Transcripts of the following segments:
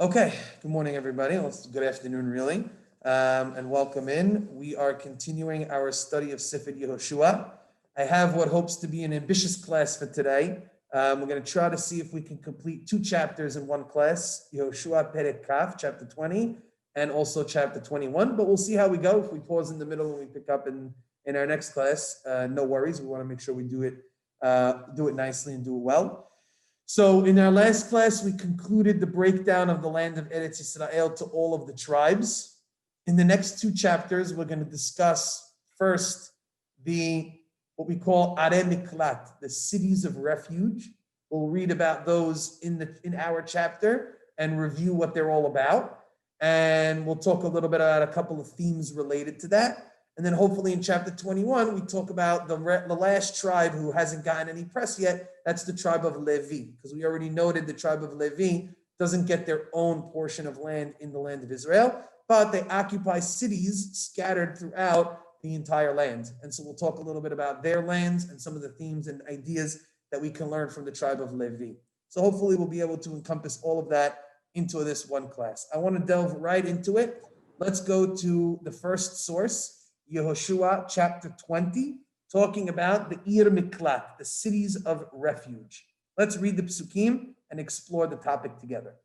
Okay, good morning, everybody. Good afternoon, really, and welcome in. We are continuing our study of Sefer Yehoshua. I have what hopes to be an ambitious class for today. We're going to try to see if we can complete 2 chapters in one class, Yehoshua Perek Kaf, chapter 20, and also chapter 21, but we'll see how we go. If we pause in the middle and we pick up in our next class, no worries. We want to make sure we do it nicely and do it well. So in our last class, we concluded the breakdown of the land of Eretz Yisrael to all of the tribes. In the next 2 chapters, we're going to discuss first what we call Arei Miklat, the cities of refuge. We'll read about those in our chapter and review what they're all about. And we'll talk a little bit about a couple of themes related to that. And then hopefully in chapter 21, we talk about the last tribe who hasn't gotten any press yet. That's the tribe of Levi, because we already noted the tribe of Levi doesn't get their own portion of land in the land of Israel, but they occupy cities scattered throughout the entire land. And so we'll talk a little bit about their lands and some of the themes and ideas that we can learn from the tribe of Levi. So hopefully we'll be able to encompass all of that into this one class. I want to delve right into it. Let's go to the first source, Yehoshua chapter 20, talking about the Ir Miklat, the cities of refuge. Let's read the psukim and explore the topic together.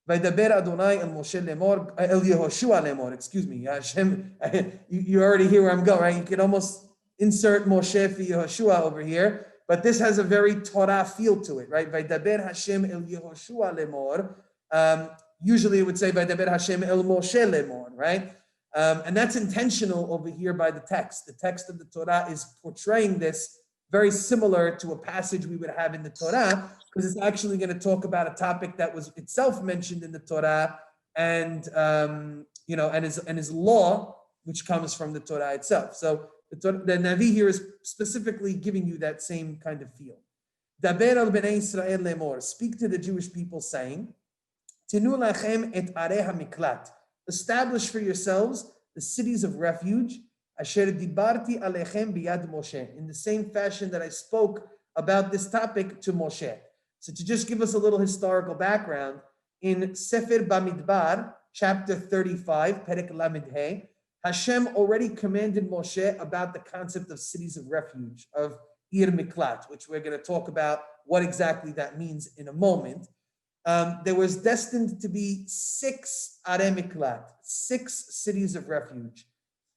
Vaydaber Adonai el Moshe lemor, el Yehoshua lemor, excuse me, Hashem, you already hear where I'm going, right? You can almost insert Moshe for Yehoshua over here, but this has a very Torah feel to it, right? Vaydaber Hashem el Yehoshua lemor. Usually it would say Vaydaber Hashem el Moshe lemor, right? And that's intentional over here by the text. The text of the Torah is portraying this very similar to a passage we would have in the Torah, because it's actually going to talk about a topic that was itself mentioned in the Torah, and and his law, which comes from the Torah itself. So the Navi here is specifically giving you that same kind of feel. Daber al bnei Israel lemor, speak to the Jewish people, saying, Tinu lachem et arei hamiklat. Establish for yourselves the cities of refuge, asher dibarti alechem biyad Moshe, in the same fashion that I spoke about this topic to Moshe. So to just give us a little historical background, in Sefer Bamidbar, chapter 35, Perek Lamed He, Hashem already commanded Moshe about the concept of cities of refuge, of Ir Miklat, which we're going to talk about what exactly that means in a moment. There was destined to be 6 Arei Miklat, 6 cities of refuge,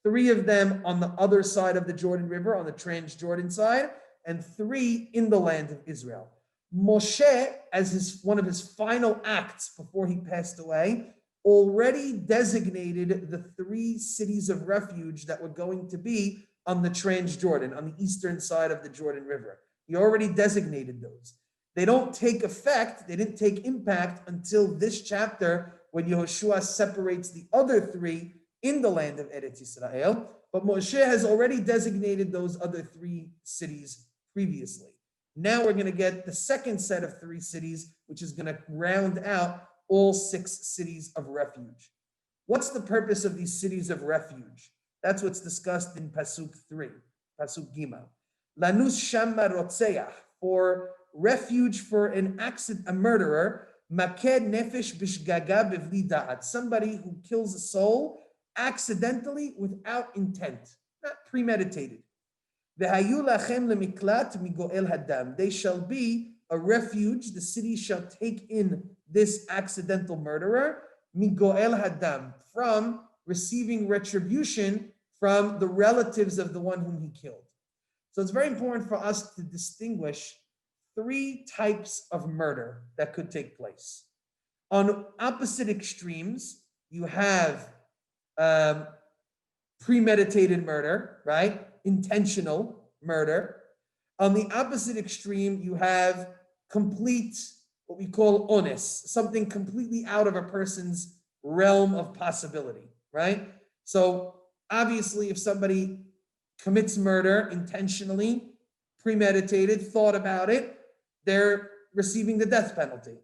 3 of them on the other side of the Jordan River, on the Transjordan side, and 3 in the land of Israel. Moshe, as one of his final acts before he passed away, already designated the 3 cities of refuge that were going to be on the Transjordan, on the eastern side of the Jordan River. He already designated those. They don't take effect, they didn't take impact until this chapter when Yehoshua separates the other 3 in the land of Eretz Yisrael. But Moshe has already designated those other 3 cities previously. Now we're going to get the second set of 3 cities, which is going to round out all 6 cities of refuge. What's the purpose of these cities of refuge? That's what's discussed in Pasuk 3, Pasuk Gimel. Lanus Shama Rotzeach, for refuge for a murderer, maked nefesh bishgaga bevli da'at, somebody who kills a soul accidentally without intent, not premeditated. V'hayu lachem lemiklat migoel hadam, they shall be a refuge, the city shall take in this accidental murderer, migoel hadam, from receiving retribution from the relatives of the one whom he killed. So it's very important for us to distinguish 3 types of murder that could take place. On opposite extremes, you have premeditated murder, right? Intentional murder. On the opposite extreme, you have complete, what we call honest, something completely out of a person's realm of possibility, right? So obviously, if somebody commits murder intentionally, premeditated, thought about it, they're receiving the death penalty.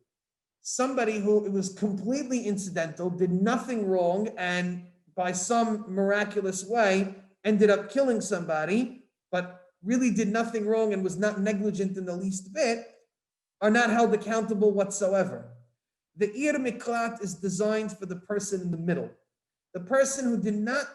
Somebody who it was completely incidental, did nothing wrong, and by some miraculous way ended up killing somebody, but really did nothing wrong and was not negligent in the least bit, are not held accountable whatsoever. The Ir Miklat is designed for the person in the middle. The person who did not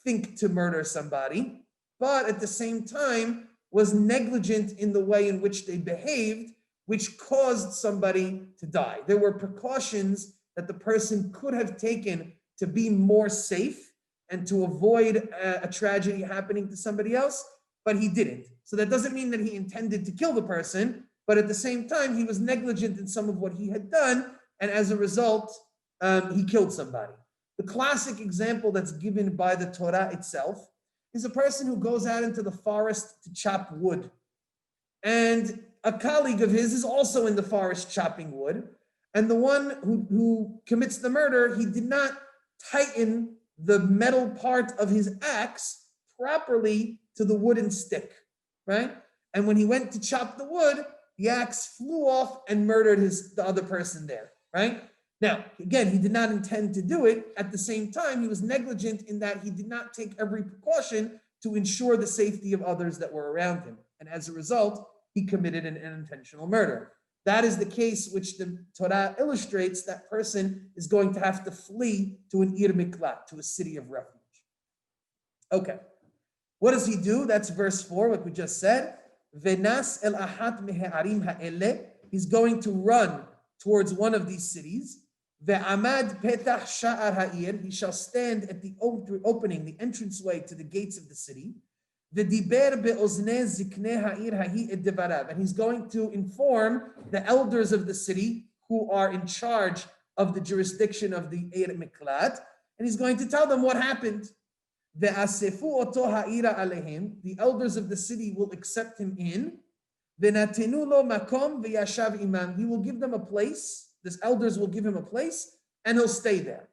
think to murder somebody, but at the same time was negligent in the way in which they behaved, which caused somebody to die. There were precautions that the person could have taken to be more safe and to avoid a tragedy happening to somebody else, but he didn't. So that doesn't mean that he intended to kill the person, but at the same time, he was negligent in some of what he had done, and as a result, he killed somebody. The classic example that's given by the Torah itself is a person who goes out into the forest to chop wood. And a colleague of his is also in the forest chopping wood. And the one who commits the murder, he did not tighten the metal part of his axe properly to the wooden stick, right? And when he went to chop the wood, the axe flew off and murdered the other person there, right? Now, again, he did not intend to do it. At the same time, he was negligent in that he did not take every precaution to ensure the safety of others that were around him. And as a result, he committed an intentional murder. That is the case which the Torah illustrates. That person is going to have to flee to an Ir Miklat, to a city of refuge. Okay, what does he do? That's verse 4, what we just said. Venas el ahat me'arim ha'ele. He's going to run towards one of these cities. Ve'amad petach sha'ar ha'ir. He shall stand at the opening, the entranceway to the gates of the city. Ve'diber be'oznei ziknei ha'ir ha'i et devarav. And he's going to inform the elders of the city who are in charge of the jurisdiction of the Ir Miklat. And he's going to tell them what happened. Ve'asefu oto ha'ira alehim. The elders of the city will accept him in. Ve'natenu lo makom ve'yashav imam. He will give them a place. This elders will give him a place, and he'll stay there.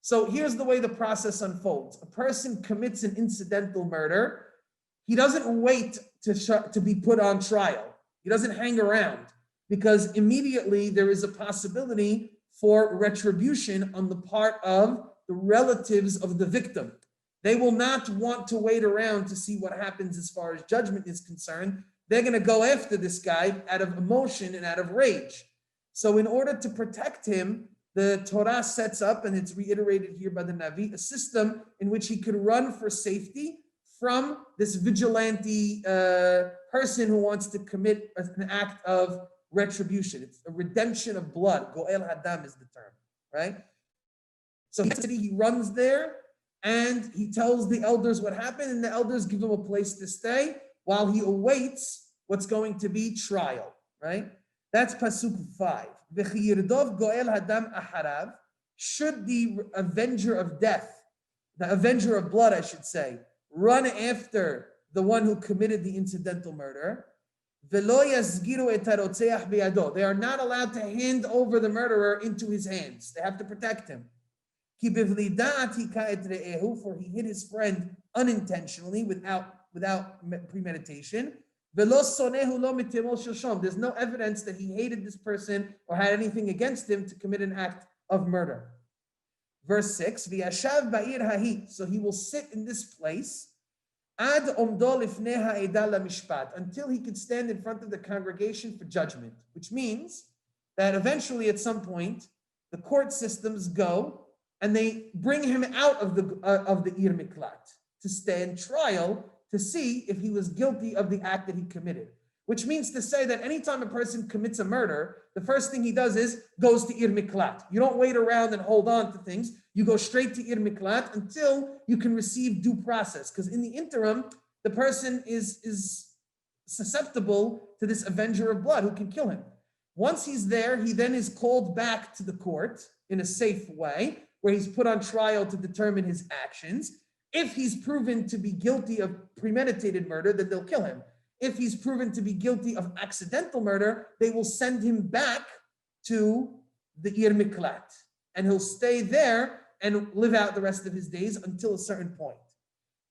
So here's the way the process unfolds. A person commits an incidental murder. He doesn't wait to be put on trial. He doesn't hang around, because immediately there is a possibility for retribution on the part of the relatives of the victim. They will not want to wait around to see what happens as far as judgment is concerned. They're going to go after this guy out of emotion and out of rage. So in order to protect him, the Torah sets up, and it's reiterated here by the Navi, a system in which he could run for safety from this vigilante person who wants to commit an act of retribution. It's a redemption of blood. Goel Hadam is the term, right? So he runs there, and he tells the elders what happened, and the elders give him a place to stay while he awaits what's going to be trial, right? That's Pasuk 5. V'chiyirdov goel hadam aharav. Should the avenger of death, the avenger of blood, I should say, run after the one who committed the incidental murder, v'lo yazgiru et harotzeach biyado. They are not allowed to hand over the murderer into his hands. They have to protect him. Ki bivlidat hika et re'ehu, for he hit his friend unintentionally, without premeditation. There's no evidence that he hated this person or had anything against him to commit an act of murder. Verse 6, so he will sit in this place until he can stand in front of the congregation for judgment, which means that eventually at some point the court systems go and they bring him out of the Ir Miklat to stand trial to see if he was guilty of the act that he committed. Which means to say that anytime a person commits a murder, the first thing he does is goes to Ir Miklat. You don't wait around and hold on to things. You go straight to Ir Miklat until you can receive due process. Because in the interim, the person is susceptible to this avenger of blood who can kill him. Once he's there, he then is called back to the court in a safe way, where he's put on trial to determine his actions. If he's proven to be guilty of premeditated murder, then they'll kill him. If he's proven to be guilty of accidental murder, they will send him back to the Ir Miklat, and he'll stay there and live out the rest of his days until a certain point.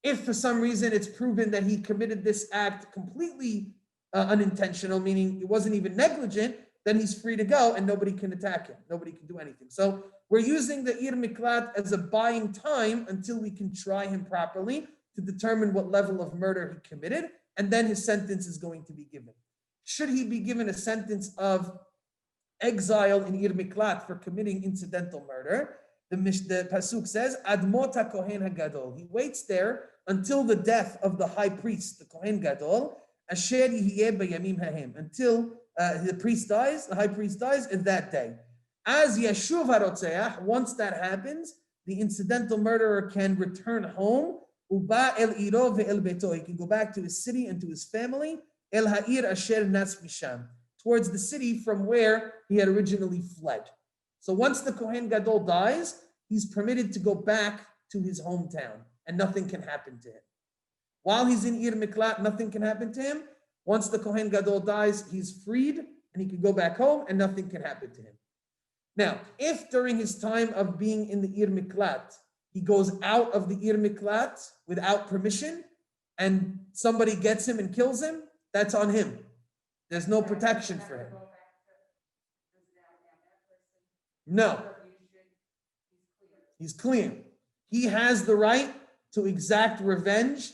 If for some reason it's proven that he committed this act completely unintentional, meaning it wasn't even negligent, then he's free to go and nobody can attack him. Nobody can do anything. So we're using the Ir Miklat as a buying time until we can try him properly to determine what level of murder he committed, and then his sentence is going to be given. Should he be given a sentence of exile in Ir Miklat for committing incidental murder, the Pasuk says, Admot HaKohen HaGadol. He waits there until the death of the high priest, the Kohen Gadol, Asher Yihiyeh B'yamim Hahem, until the priest dies, the high priest dies, in that day. As Yeshuv HaRotzeach, once that happens, the incidental murderer can return home, Uba El Iro Ve'el Beto. He can go back to his city and to his family, El Ha'ir Asher Nas Misham, towards the city from where he had originally fled. So once the Kohen Gadol dies, he's permitted to go back to his hometown, and nothing can happen to him. While he's in Ir Miklat, nothing can happen to him. Once the Kohen Gadol dies, he's freed, and he can go back home, and nothing can happen to him. Now, if during his time of being in the Ir Miklat, he goes out of the Ir Miklat without permission, and somebody gets him and kills him, that's on him. There's no protection for him. No. He's clean. He has the right to exact revenge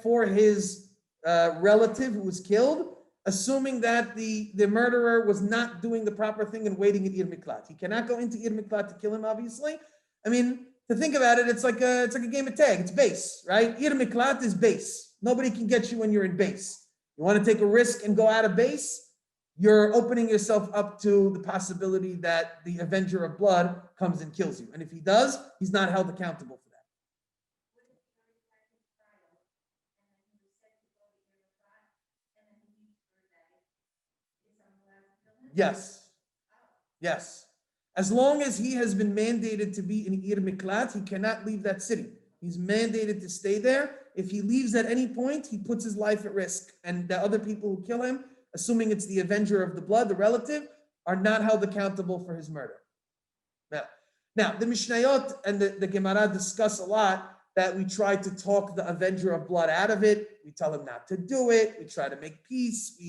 for his relative who was killed, assuming that the murderer was not doing the proper thing and waiting in Ir Miklat. He cannot go into Ir Miklat to kill him, obviously. I mean, to think about it, it's like a game of tag. It's base, right? Ir Miklat is base. Nobody can get you when you're in base. You want to take a risk and go out of base, you're opening yourself up to the possibility that the avenger of blood comes and kills you. And if he does, he's not held accountable for that. Yes. Yes. As long as he has been mandated to be in Ir Miklat, he cannot leave that city. He's mandated to stay there. If he leaves at any point, he puts his life at risk. And the other people who kill him, assuming it's the avenger of the blood, the relative, are not held accountable for his murder. Now the Mishnayot and the Gemara discuss a lot that we try to talk the avenger of blood out of it. We tell him not to do it. We try to make peace.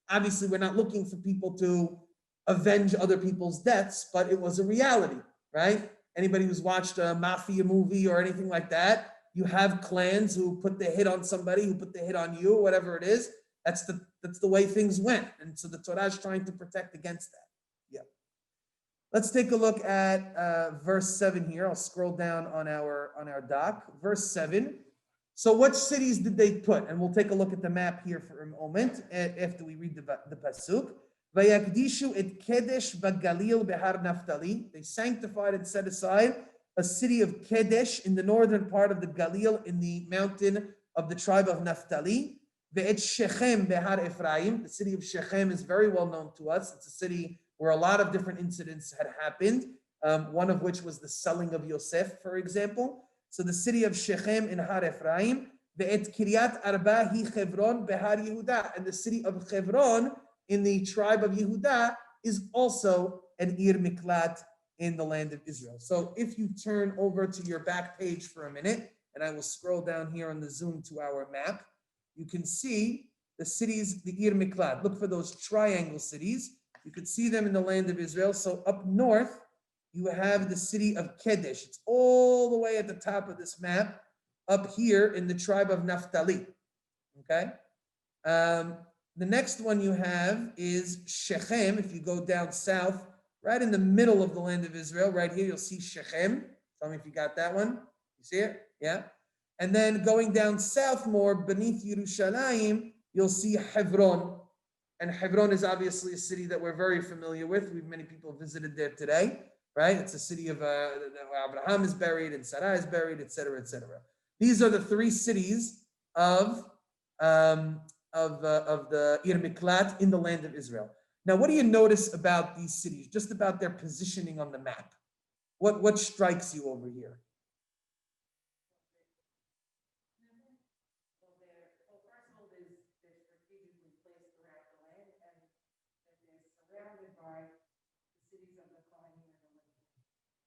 Obviously, we're not looking for people to avenge other people's deaths, but it was a reality, right? Anybody who's watched a mafia movie or anything like that, you have clans who put the hit on somebody, who put the hit on you, whatever it is. That's the way things went. And so the Torah is trying to protect against that. Yeah. Let's take a look at verse 7 here. I'll scroll down on our doc. Verse 7. So what cities did they put? And we'll take a look at the map here for a moment after we read the pasuk. Vayakdishu et Kedesh bagalil behar Naftali. They sanctified and set aside a city of Kedesh in the northern part of the Galil, in the mountain of the tribe of Naphtali. Ve'et Shechem behar Ephraim. The city of Shechem is very well known to us. It's a city where a lot of different incidents had happened, one of which was the selling of Yosef, for example. So the city of Shechem in Har Ephraim. Ve'et Kiryat Arba hi Chevron behar Yehuda. And the city of Chevron in the tribe of Yehuda is also an Ir Miklat in the land of Israel. So if you turn over to your back page for a minute, and I will scroll down here on the Zoom to our map, you can see the cities, the Ir Miklat. Look for those triangle cities. You can see them in the land of Israel. So up north, you have the city of Kedesh. It's all the way at the top of this map, up here in the tribe of Naphtali. Okay? The next one you have is Shechem. If you go down south, right in the middle of the land of Israel, right here, you'll see Shechem. Tell me if you got that one. You see it? Yeah. And then going down south more, beneath Yerushalayim, you'll see Hebron. And Hebron is obviously a city that we're very familiar with. Many people visited there today, right? It's a city of where Abraham is buried and Sarah is buried, etc., etc. These are the three cities of the Ir Miklat in the land of Israel. Now, what do you notice about these cities, just about their positioning on the map? What strikes you over here?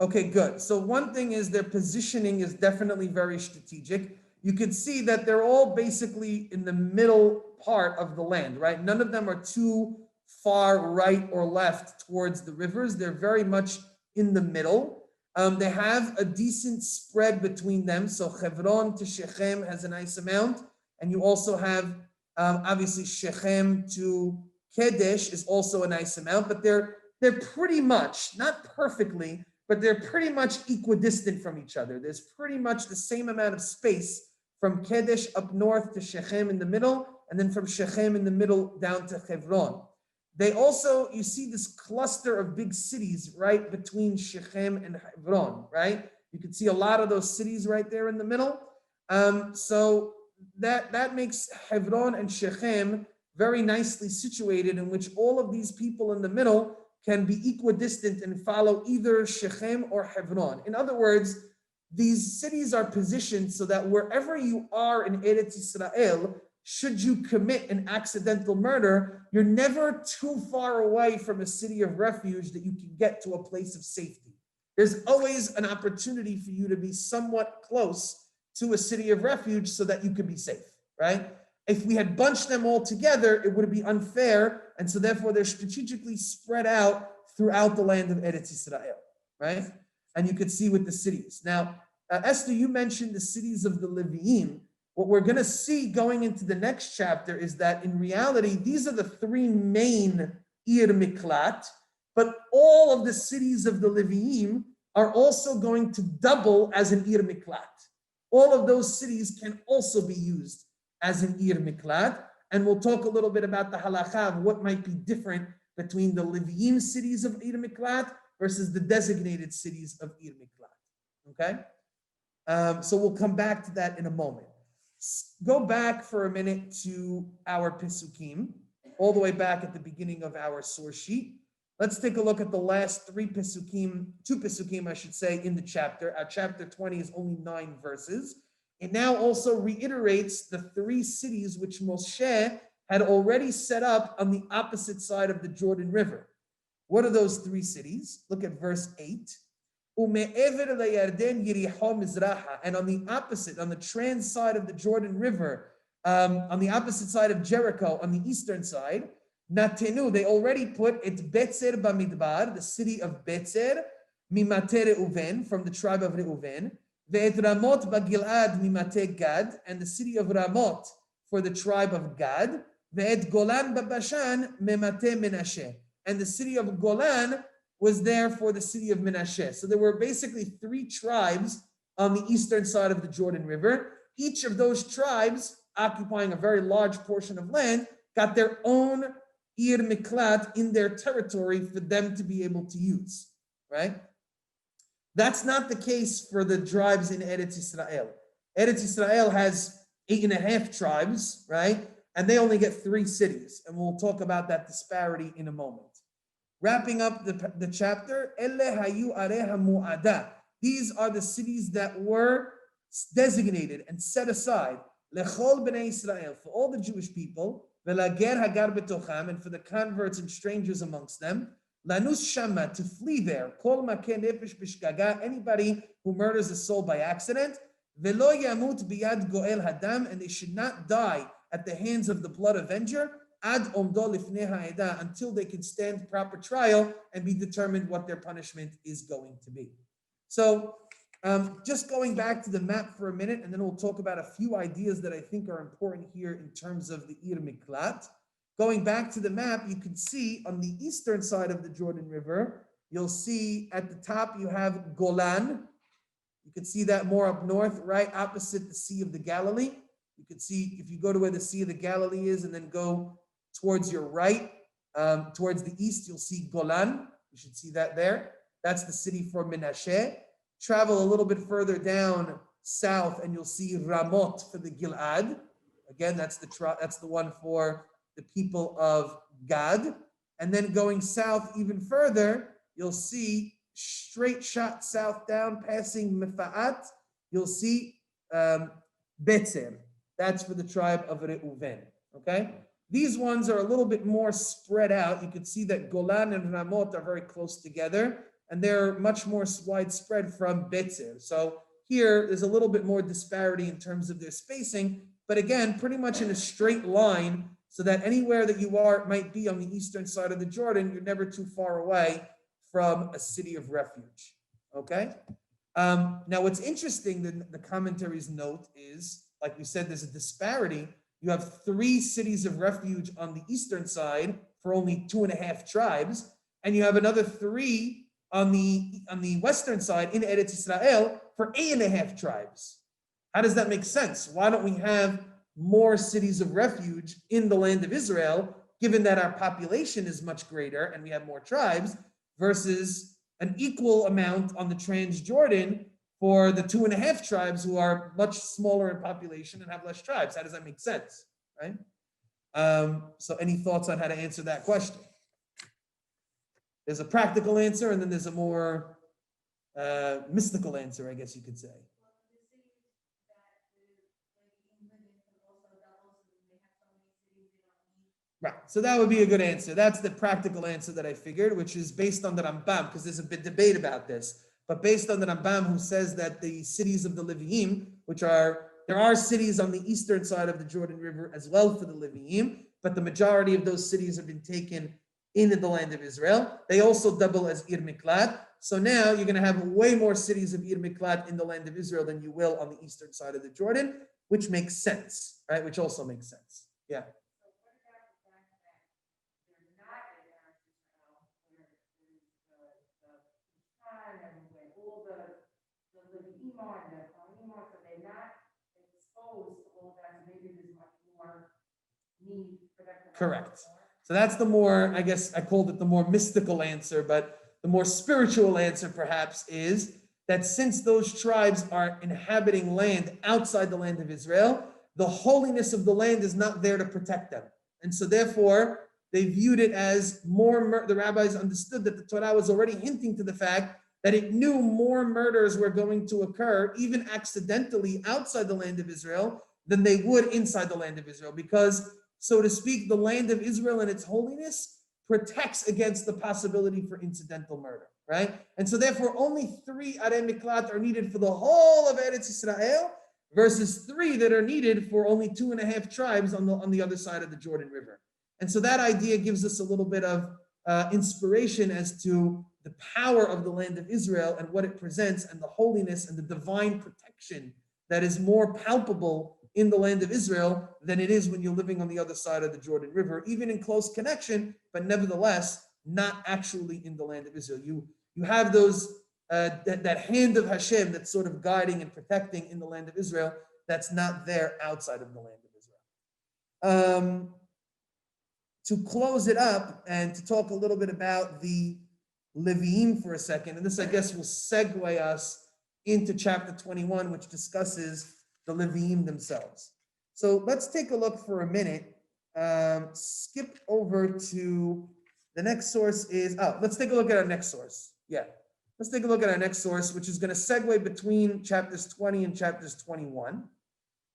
Okay, good. So one thing is their positioning is definitely very strategic. You can see that they're all basically in the middle part of the land, right? None of them are too far right or left towards the rivers. They're very much in the middle. They have a decent spread between them. So Hebron to Shechem has a nice amount. And you also have, obviously, Shechem to Kedesh is also a nice amount. But they're they're pretty much, not perfectly, but they're pretty much equidistant from each other. There's pretty much the same amount of space from Kedesh up north to Shechem in the middle, and then from Shechem in the middle down to Hebron. They also, you see this cluster of big cities right between Shechem and Hebron, right? You can see a lot of those cities right there in the middle. So that makes Hebron and Shechem very nicely situated, in which all of these people in the middle can be equidistant and follow either Shechem or Hebron. In other words, these cities are positioned so that wherever you are in Eretz Yisrael, should you commit an accidental murder, you're never too far away from a city of refuge that you can get to a place of safety. There's always an opportunity for you to be somewhat close to a city of refuge so that you could be safe, right? If we had bunched them all together, it would be unfair, and so therefore they're strategically spread out throughout the land of Eretz Yisrael, right? And you could see with the cities. Now, Esther, you mentioned the cities of the Leviim. What we're going to see going into the next chapter is that in reality, these are the three main Ir Miklat, but all of the cities of the Leviim are also going to double as an Ir Miklat. All of those cities can also be used as an Ir Miklat, and we'll talk a little bit about the halakha of what might be different between the Leviim cities of Ir Miklat versus the designated cities of Ir Miklat, okay? So we'll come back to that in a moment. Go back for a minute to our Pesukim, all the way back at the beginning of our source sheet. Let's take a look at the last two Pesukim, I should say, in the chapter. Our chapter 20 is only 9 verses. It now also reiterates the 3 cities which Moshe had already set up on the opposite side of the Jordan River. What are those 3 cities? Look at verse 8. And on the opposite, on the trans side of the Jordan River, on the opposite side of Jericho, on the eastern side, Natenu, they already put it Betzer Bamidbar, the city of Betzer, Mimate Reuven, from the tribe of Reuven, Ve'et Ramot Bagilad Mimate Gad, and the city of Ramot for the tribe of Gad, Ve'et Golan Babashan Memate Menashe, and the city of Golan was there for the city of Menashe. So there were basically 3 tribes on the eastern side of the Jordan River. Each of those tribes, occupying a very large portion of land, got their own Ir Miklat in their territory for them to be able to use, right? That's not the case for the tribes in Eretz Yisrael. Eretz Yisrael has 8.5 tribes, right? And they only get 3 cities. And we'll talk about that disparity in a moment. Wrapping up the chapter, Ele hayu areha mu'ada. These are the cities that were designated and set aside, lechol bnei Israel, for all the Jewish people, velager hagar betocham, and for the converts and strangers amongst them, lanus shama, to flee there, kol makeh nefesh bishgaga, anybody who murders a soul by accident, velo yamut biyad goel hadam, and they should not die at the hands of the blood avenger, ad omdo lifnei ha'edah, until they can stand proper trial and be determined what their punishment is going to be. So just going back to the map for a minute, and then we'll talk about a few ideas that I think are important here in terms of the Ir Miklat. Going back to the map, you can see on the eastern side of the Jordan River, you'll see at the top you have Golan. You can see that more up north, right opposite the Sea of the Galilee. You can see, if you go to where the Sea of the Galilee is and then go towards your right, towards the east, you'll see Golan. You should see that there. That's the city for Menashe. Travel a little bit further down south, and you'll see Ramot for the Gilad. Again, that's the one for the people of Gad. And then going south even further, you'll see straight shot south down, passing Mefa'at. You'll see Betzer. That's for the tribe of Reuven. Okay. These ones are a little bit more spread out. You can see that Golan and Ramot are very close together, and they're much more widespread from Betzer. So here, there's a little bit more disparity in terms of their spacing, but again, pretty much in a straight line, so that anywhere that you are, it might be on the eastern side of the Jordan, you're never too far away from a city of refuge, okay? Now, what's interesting, the commentaries note is, like we said, there's a disparity. You have 3 cities of refuge on the eastern side for only 2.5 tribes. and you have another 3 on the western side in Eretz Israel for 8.5 tribes. How does that make sense? Why don't we have more cities of refuge in the land of Israel, given that our population is much greater and we have more tribes, versus an equal amount on the Transjordan for the 2.5 tribes who are much smaller in population and have less tribes? How does that make sense, right? So any thoughts on how to answer that question? There's a practical answer, and then there's a more mystical answer, I guess you could say. Right, so that would be a good answer. That's the practical answer that I figured, which is based on the Rambam, because there's a bit debate about this, but based on the Rambam, who says that the cities of the Leviim, there are cities on the eastern side of the Jordan River as well for the Leviim, but the majority of those cities have been taken in the land of Israel. They also double as Ir Miklat. So now you're going to have way more cities of Ir Miklat in the land of Israel than you will on the eastern side of the Jordan, which makes sense, right? Which also makes sense. Yeah. Correct. So that's the more, I guess I called it the more mystical answer, but the more spiritual answer perhaps is that since those tribes are inhabiting land outside the land of Israel, the holiness of the land is not there to protect them. And so therefore, they viewed it as the rabbis understood that the Torah was already hinting to the fact that it knew more murders were going to occur, even accidentally outside the land of Israel, than they would inside the land of Israel, because, so to speak, the land of Israel and its holiness protects against the possibility for incidental murder, right? And so therefore, only 3 Arei Miklat are needed for the whole of Eretz Israel, versus 3 that are needed for only 2.5 tribes on the other side of the Jordan River. And so that idea gives us a little bit of inspiration as to the power of the land of Israel and what it presents, and the holiness and the divine protection that is more palpable in the land of Israel than it is when you're living on the other side of the Jordan River, even in close connection, but nevertheless not actually in the land of Israel. You have those that hand of Hashem that's sort of guiding and protecting in the land of Israel that's not there outside of the land of Israel. To close it up and to talk a little bit about the Leviim for a second, and this I guess will segue us into chapter 21, which discusses the Leviim themselves. So let's take a look for a minute. Skip over to the next source let's take a look at our next source. Yeah, let's take a look at our next source, which is going to segue between chapters 20 and chapters 21.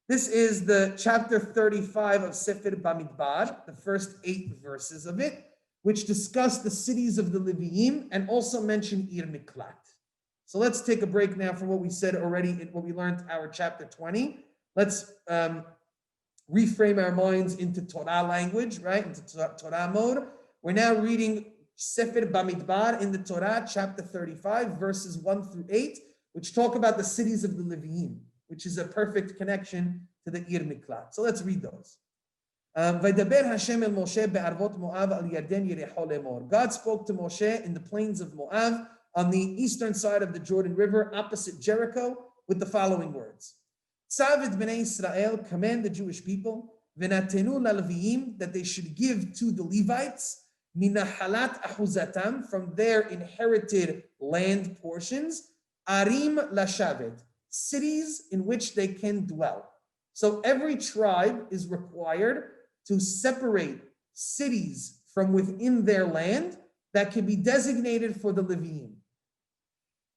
This is the chapter 35 of Sefer Bamidbar, the first 8 verses of it, which discuss the cities of the Leviim and also mention Ir Miklat. So let's take a break now from what we said already in what we learned our chapter 20. Let's reframe our minds into Torah language, right? Into Torah mode. We're now reading Sefer Bamidbar in the Torah, chapter 35, verses 1 through 8, which talk about the cities of the Leviim, which is a perfect connection to the Ir Miklat. So let's read those. God spoke to Moshe in the plains of Moab on the eastern side of the Jordan River, opposite Jericho, with the following words. Tzavet b'nei Israel, command the Jewish people, v'natenu la'leviim, that they should give to the Levites, minahalat ahuzatam, from their inherited land portions, arim lashavet, cities in which they can dwell. So every tribe is required to separate cities from within their land that can be designated for the Leviim.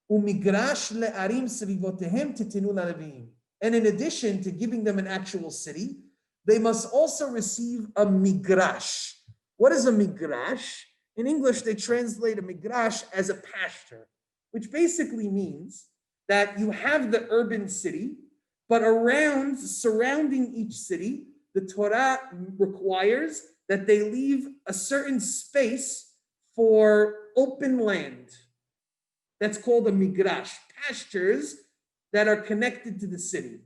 Umigrash le'arim sevivotehem titenu la'leviim. And in addition to giving them an actual city, they must also receive a migrash. What is a migrash? In English, they translate a migrash as a pasture, which basically means that you have the urban city, but surrounding each city, the Torah requires that they leave a certain space for open land. That's called a migrash, pastures that are connected to the city.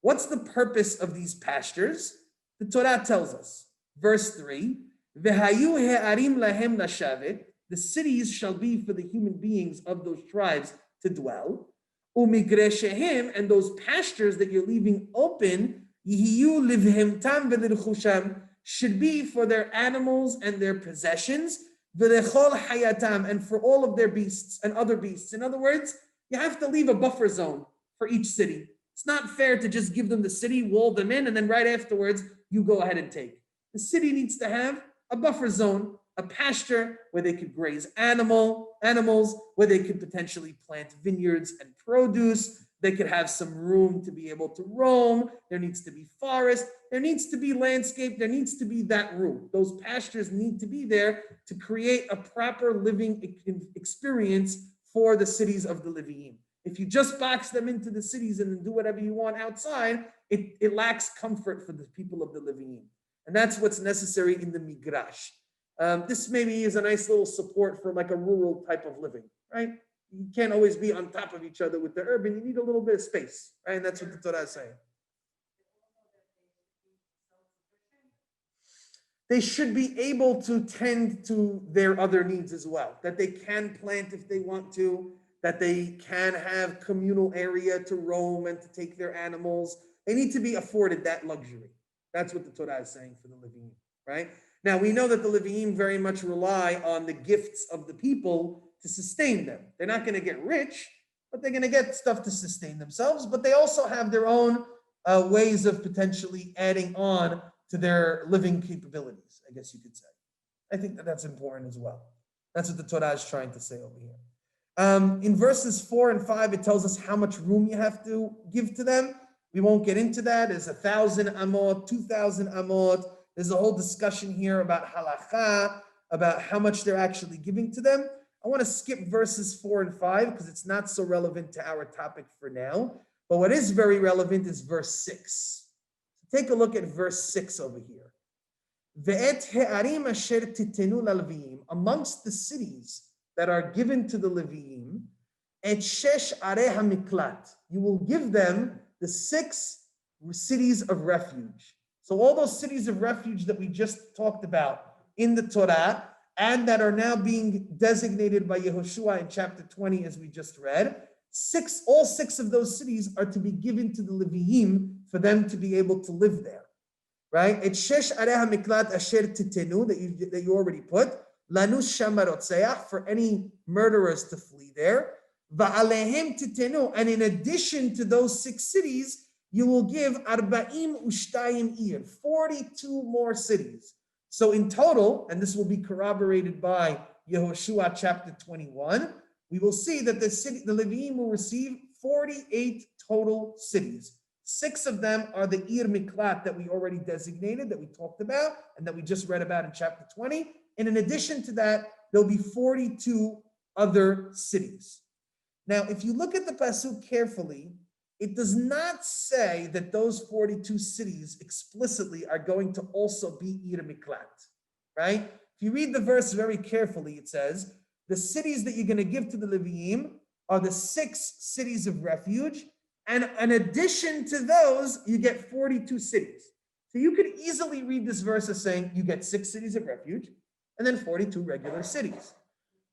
What's the purpose of these pastures? The Torah tells us, verse 3, V'hayu he'arim lahem lashavet, The cities shall be for the human beings of those tribes to dwell. Umigreshehem, and those pastures that you're leaving open, yihiyu livhemtam v'lirchusham, should be for their animals and their possessions, v'lechol hayatam, and for all of their beasts and other beasts. In other words, you have to leave a buffer zone for each city. It's not fair to just give them the city, wall them in, and then right afterwards, you go ahead and take. The city needs to have a buffer zone, a pasture where they could graze animals, where they could potentially plant vineyards and produce. They could have some room to be able to roam. There needs to be forest. There needs to be landscape. There needs to be that room. Those pastures need to be there to create a proper living experience for the cities of the Levites. If you just box them into the cities and do whatever you want outside, it lacks comfort for the people of the Levites. And that's what's necessary in the Migrash. This maybe is a nice little support for like a rural type of living, right? You can't always be on top of each other with the urban. You need a little bit of space, right? And that's what the Torah is saying. They should be able to tend to their other needs as well, that they can plant if they want to, that they can have communal area to roam and to take their animals. They need to be afforded that luxury. That's what the Torah is saying for the Levites, right? Now, we know that the Levites very much rely on the gifts of the people to sustain them. They're not going to get rich, but they're going to get stuff to sustain themselves. But they also have their own ways of potentially adding on to their living capabilities, I guess you could say. I think that that's important as well. That's what the Torah is trying to say over here. In verses 4 and 5, it tells us how much room you have to give to them. We won't get into that. There's 1,000 amot, 2,000 amot. There's a whole discussion here about halakha, about how much they're actually giving to them. I want to skip verses 4 and 5 because it's not so relevant to our topic for now. But what is very relevant is verse 6. Take a look at verse 6 over here. Ve'et he'arim asher titenu lalviim, amongst the cities that are given to the Leviim, et shesh areh hamiklat, you will give them the 6 cities of refuge. So all those cities of refuge that we just talked about in the Torah and that are now being designated by Yehoshua in chapter 20, as we just read, all 6 of those cities are to be given to the Leviim for them to be able to live there, right? Et shesh areh hamiklat asher titenu, that you already put, lanus shamarotzeach, for any murderers to flee there. Va'alehem titenu, and in addition to those 6 cities, you will give 42 ir, 42 more cities. So in total, and this will be corroborated by Yehoshua chapter 21, we will see that the Leviim will receive 48 total cities. 6 of them are the Ir Miklat that we already designated, that we talked about, and that we just read about in chapter 20. And in addition to that, there'll be 42 other cities. Now, if you look at the pasuk carefully, it does not say that those 42 cities explicitly are going to also be Ir Miklat, right? If you read the verse very carefully, it says, the cities that you're going to give to the Leviim are the 6 cities of refuge, and in addition to those, you get 42 cities. So you could easily read this verse as saying you get 6 cities of refuge, and then 42 regular cities.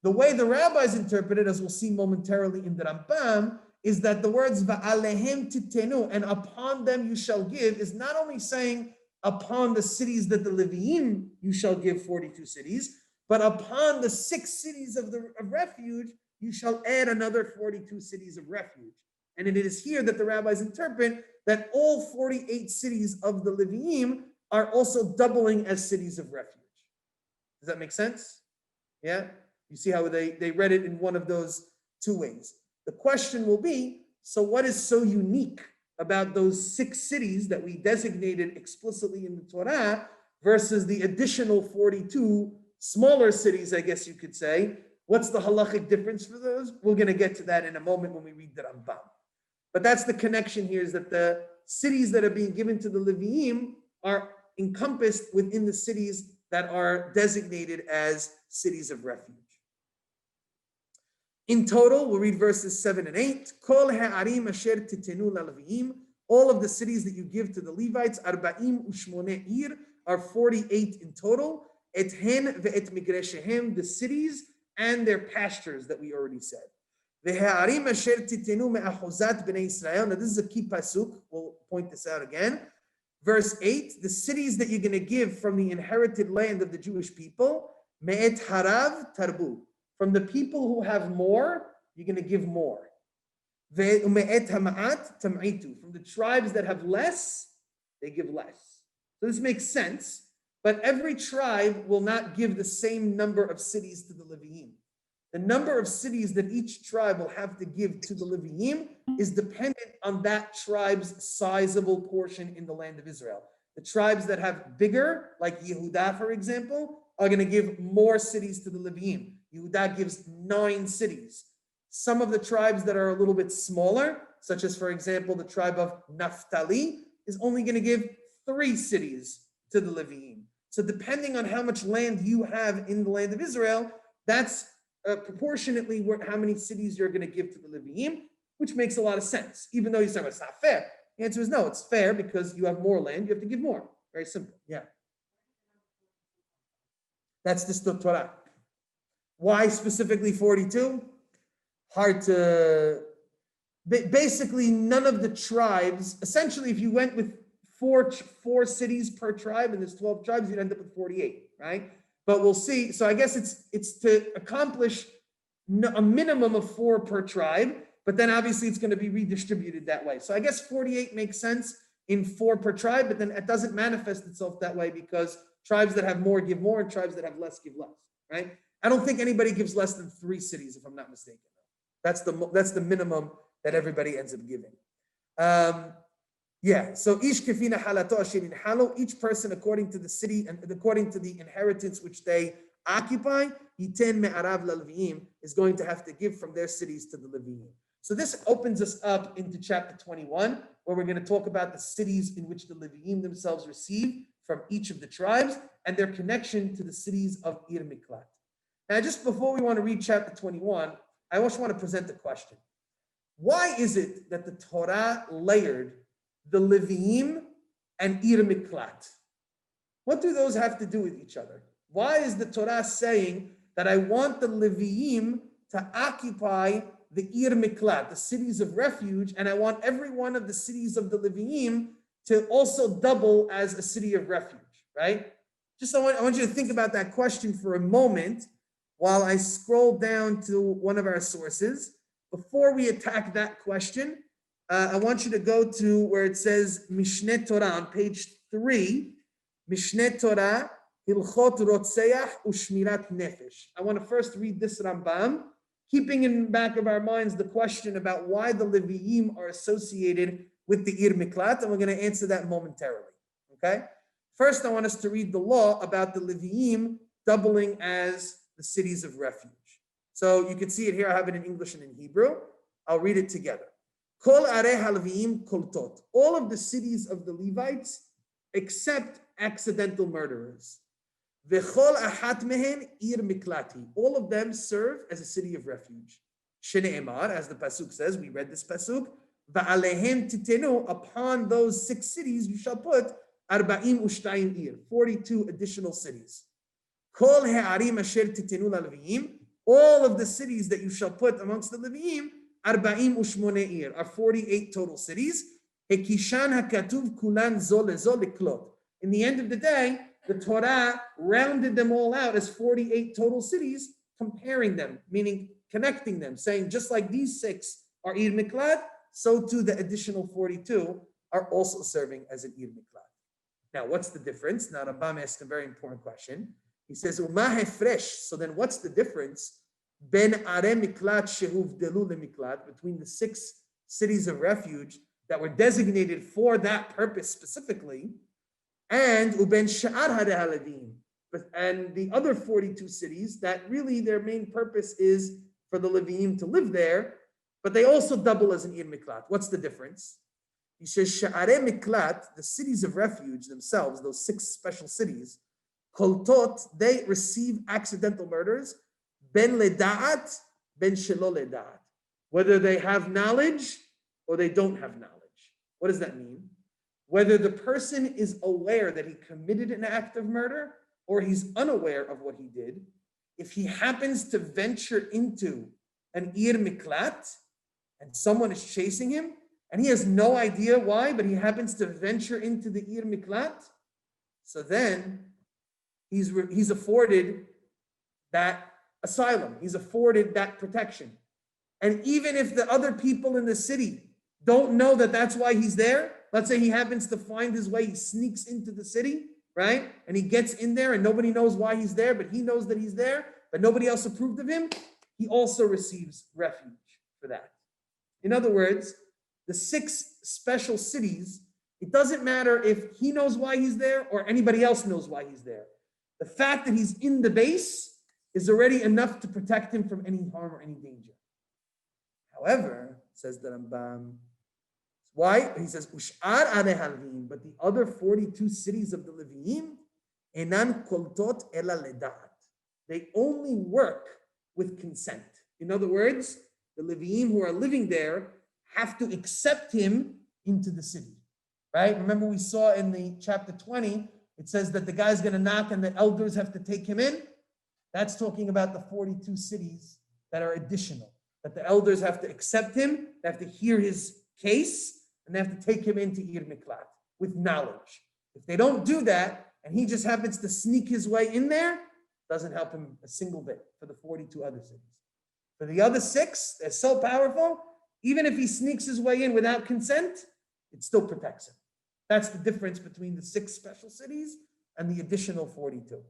The way the rabbis interpret it, as we'll see momentarily in the Rambam, is that the words va'alehem titenu, and upon them you shall give, is not only saying upon the cities that the Leviim you shall give 42 cities, but upon the 6 cities of refuge you shall add another 42 cities of refuge. And it is here that the rabbis interpret that all 48 cities of the Leviim are also doubling as cities of refuge. Does that make sense? Yeah? You see how they read it in one of those 2 ways. The question will be, so what is so unique about those 6 cities that we designated explicitly in the Torah versus the additional 42 smaller cities, I guess you could say? What's the halachic difference for those? We're going to get to that in a moment when we read the Rambam. But that's the connection here, is that the cities that are being given to the Leviim are encompassed within the cities that are designated as cities of refuge. In total, we'll read verses 7 and 8. Kol ha'arim asher titenu la'leviim, all of the cities that you give to the Levites, 48 ir, are 48 in total. Et hen ve'et migreshehem, the cities and their pastures that we already said. Now, this is a key pasuk. We'll point this out again. Verse 8, the cities that you're going to give from the inherited land of the Jewish people, me'et harav tarbu. From the people who have more, you're going to give more. Ve'ume'et hama'at tam'itu. From the tribes that have less, they give less. So this makes sense, but every tribe will not give the same number of cities to the Leviim. The number of cities that each tribe will have to give to the Leviim is dependent on that tribe's sizable portion in the land of Israel. The tribes that have bigger, like Yehuda, for example, are going to give more cities to the Leviim. Yehuda gives 9 cities. Some of the tribes that are a little bit smaller, such as, for example, the tribe of Naphtali, is only going to give 3 cities to the Leviim. So depending on how much land you have in the land of Israel, that's proportionately how many cities you're going to give to the Leviim, which makes a lot of sense. Even though you say, well, it's not fair. The answer is no, it's fair because you have more land, you have to give more. Very simple, yeah. That's the Torah. Why specifically 42? Hard to... Basically, none of the tribes, essentially, if you went with four cities per tribe, and there's 12 tribes, you'd end up with 48, right? But we'll see. So I guess it's to accomplish a minimum of 4 per tribe, but then obviously it's going to be redistributed that way. So I guess 48 makes sense in 4 per tribe, but then it doesn't manifest itself that way because tribes that have more give more and tribes that have less give less, right? I don't think anybody gives less than 3 cities, if I'm not mistaken. That's the minimum that everybody ends up giving. So each kefina halato asherin halo, each person according to the city and according to the inheritance which they occupy, yiten me'arav la'leviim, is going to have to give from their cities to the Leviim. So this opens us up into chapter 21, where we're going to talk about the cities in which the Leviim themselves receive from each of the tribes and their connection to the cities of Ir Miklat. Now, just before we want to read chapter 21, I also want to present a question. Why is it that the Torah layered the Leviim and Ir Miklat? What do those have to do with each other? Why is the Torah saying that I want the Leviim to occupy the Ir Miklat, the cities of refuge, and I want every one of the cities of the Leviim to also double as a city of refuge, right? I want you to think about that question for a moment while I scroll down to one of our sources. Before we attack that question, I want you to go to where it says Mishneh Torah on page 3, Mishneh Torah, Hilchot Rotzeach Ushmirat Nefesh. I want to first read this Rambam, keeping in the back of our minds the question about why the Leviim are associated with the Ir Miklat, and we're going to answer that momentarily, okay? First, I want us to read the law about the Leviim doubling as the cities of refuge. So you can see it here. I have it in English and in Hebrew. I'll read it together. Kol arei haleviim koltot. All of the cities of the Levites except accidental murderers. V'chol achat mehen ir miklati. All of them serve as a city of refuge. Shene'emar, as the pasuk says, we read this pasuk. Va'alehem titenu. Upon those 6 cities you shall put arba'im ushtayim ir, 42 additional cities. Kol he'arim asher titenu la'leviim. All of the cities that you shall put amongst the Leviim, arba'im ushmoneh ir, are 48 total cities. Hekishan hakatuv kulan zo lezo liklot. In the end of the day, the Torah rounded them all out as 48 total cities, comparing them, meaning connecting them, saying just like these 6 are Ir Miklat, so too the additional 42 are also serving as an Ir Miklat. Now, what's the difference? Now, Rambam asks a very important question. He says, Uma hefresh. So then what's the difference ben are miklat shehuvdelu lemiklat, between the 6 cities of refuge that were designated for that purpose specifically, and uben sha'ar haleviim, and the other 42 cities that really their main purpose is for the Leviim to live there, but they also double as an Ir Miklat. What's the difference? He says, sha'are miklat, the cities of refuge themselves, those 6 special cities, koltot, they receive accidental murders, ben leda'at, ben shelo leda'at, whether they have knowledge or they don't have knowledge. What does that mean? Whether the person is aware that he committed an act of murder or he's unaware of what he did, if he happens to venture into an Ir Miklat and someone is chasing him, and he has no idea why, but he happens to venture into the Ir Miklat, so then he's afforded that asylum. He's afforded that protection. And even if the other people in the city don't know that that's why he's there, let's say he happens to find his way, he sneaks into the city, right? And he gets in there and nobody knows why he's there, but he knows that he's there, but nobody else approved of him, he also receives refuge for that. In other words, the 6 special cities, it doesn't matter if he knows why he's there or anybody else knows why he's there. The fact that he's in the base is already enough to protect him from any harm or any danger. However, says the Rambam, why? He says, but the other 42 cities of the Leviim, enan koltot ela ledat. They only work with consent. In other words, the Leviim who are living there have to accept him into the city, right? Remember we saw in the chapter 20, it says that the guy's going to knock and the elders have to take him in. That's talking about the 42 cities that are additional, that the elders have to accept him, they have to hear his case, and they have to take him into Ir Miklat with knowledge. If they don't do that, and he just happens to sneak his way in there, doesn't help him a single bit for the 42 other cities. For the other 6, they're so powerful, even if he sneaks his way in without consent, it still protects him. That's the difference between the 6 special cities and the additional 42.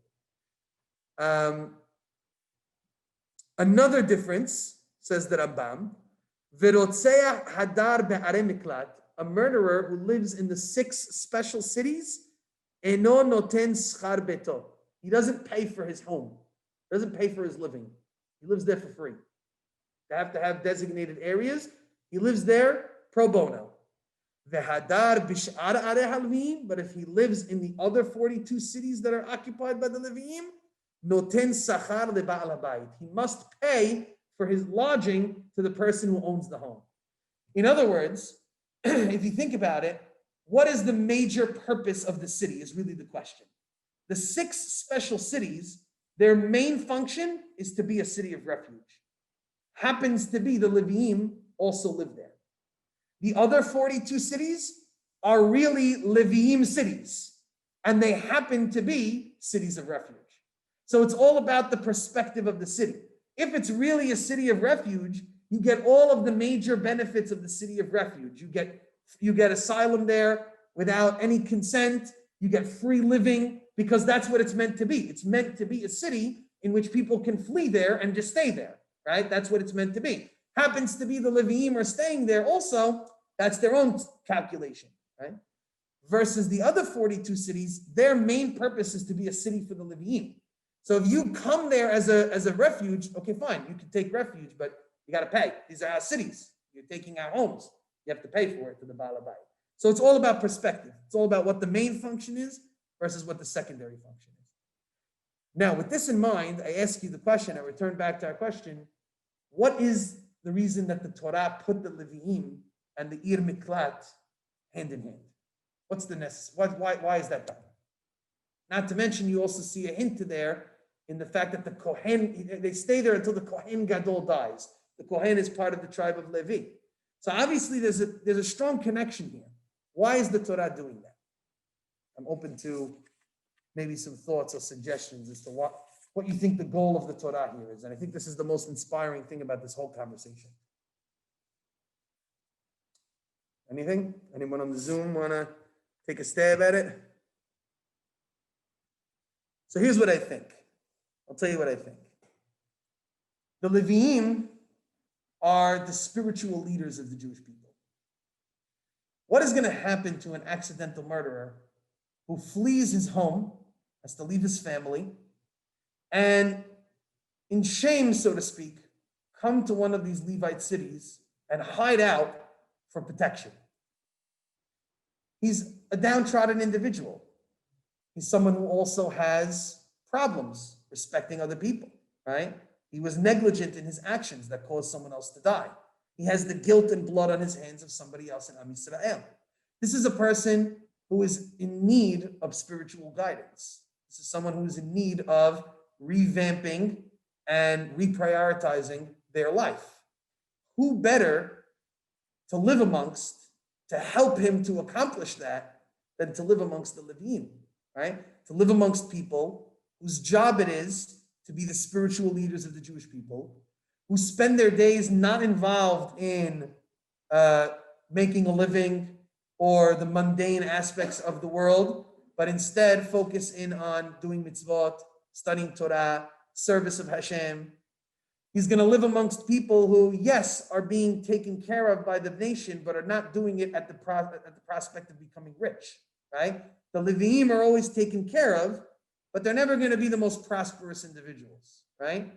Another difference, says the Rambam, V'rotzeach hadar be'arei miklat, a murderer who lives in the 6 special cities, eno noten schar beto. He doesn't pay for his home, doesn't pay for his living. He lives there for free. They have to have designated areas. He lives there pro bono. V'hadar b'sh'ar arei halvim, but if he lives in the other 42 cities that are occupied by the Leviim, noten sachar leba'al habayit. He must pay for his lodging to the person who owns the home. In other words, if you think about it, what is the major purpose of the city is really the question. The 6 special cities, their main function is to be a city of refuge. Happens to be the Leviim also live there. The other 42 cities are really Leviim cities, and they happen to be cities of refuge. So it's all about the perspective of the city. If it's really a city of refuge, you get all of the major benefits of the city of refuge. You get asylum there without any consent. You get free living because that's what it's meant to be. It's meant to be a city in which people can flee there and just stay there, right? That's what it's meant to be. Happens to be the Leviim are staying there also. That's their own calculation, right? Versus the other 42 cities, their main purpose is to be a city for the Leviim. So if you come there as a refuge, okay, fine, you can take refuge, but you got to pay. These are our cities. You're taking our homes. You have to pay for it to the Baal Habayit. So it's all about perspective. It's all about what the main function is versus what the secondary function is. Now, with this in mind, I ask you the question, I return back to our question, what is the reason that the Torah put the Leviim and the Ir Miklat hand in hand? What's the why is that done? Not to mention, you also see a hint there in the fact that the Kohen, they stay there until the Kohen Gadol dies. The Kohen is part of the tribe of Levi. So obviously there's a strong connection here. Why is the Torah doing that? I'm open to maybe some thoughts or suggestions as to what you think the goal of the Torah here is. And I think this is the most inspiring thing about this whole conversation. Anything? Anyone on the Zoom want to take a stab at it? So here's what I think. I'll tell you what I think. The Leviim are the spiritual leaders of the Jewish people. What is going to happen to an accidental murderer who flees his home, has to leave his family, and in shame, so to speak, come to one of these Levite cities and hide out for protection? He's a downtrodden individual. He's someone who also has problems respecting other people, right? He was negligent in his actions that caused someone else to die. He has the guilt and blood on his hands of somebody else in Am Yisrael. This is a person who is in need of spiritual guidance. This is someone who is in need of revamping and reprioritizing their life. Who better to live amongst, to help him to accomplish that, than to live amongst the Levim, right? To live amongst people whose job it is to be the spiritual leaders of the Jewish people, who spend their days not involved in making a living or the mundane aspects of the world, but instead focus in on doing mitzvot, studying Torah, service of Hashem. He's going to live amongst people who, yes, are being taken care of by the nation, but are not doing it at the prospect of becoming rich, right? The Leviim are always taken care of, but they're never going to be the most prosperous individuals, right?